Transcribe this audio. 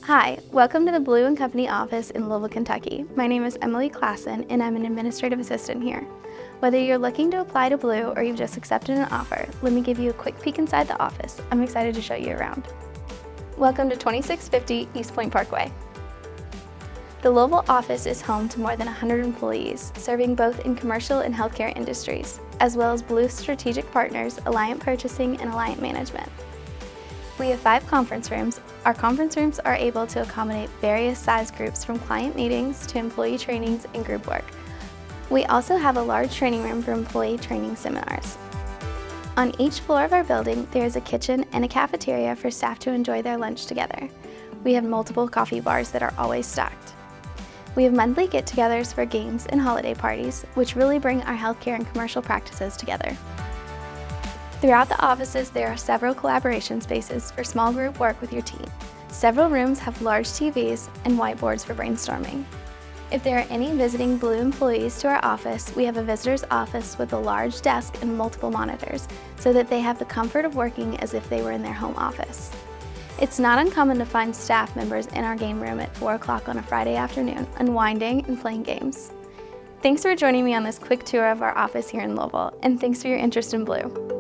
Hi, welcome to the Blue & Company office in Louisville, Kentucky. My name is Emily Klassen and I'm an administrative assistant here. Whether you're looking to apply to Blue or you've just accepted an offer, let me give you a quick peek inside the office. I'm excited to show you around. Welcome to 2650 East Point Parkway. The Louisville office is home to more than 100 employees, serving both in commercial and healthcare industries, as well as Blue strategic partners, Alliant Purchasing and Alliant Management. We have 5 conference rooms. Our conference rooms are able to accommodate various size groups from client meetings to employee trainings and group work. We also have a large training room for employee training seminars. On each floor of our building, there is a kitchen and a cafeteria for staff to enjoy their lunch together. We have multiple coffee bars that are always stocked. We have monthly get-togethers for games and holiday parties, which really bring our healthcare and commercial practices together. Throughout the offices, there are several collaboration spaces for small group work with your team. Several rooms have large TVs and whiteboards for brainstorming. If there are any visiting Blue employees to our office, we have a visitor's office with a large desk and multiple monitors so that they have the comfort of working as if they were in their home office. It's not uncommon to find staff members in our game room at 4 o'clock on a Friday afternoon, unwinding and playing games. Thanks for joining me on this quick tour of our office here in Louisville, and thanks for your interest in Blue.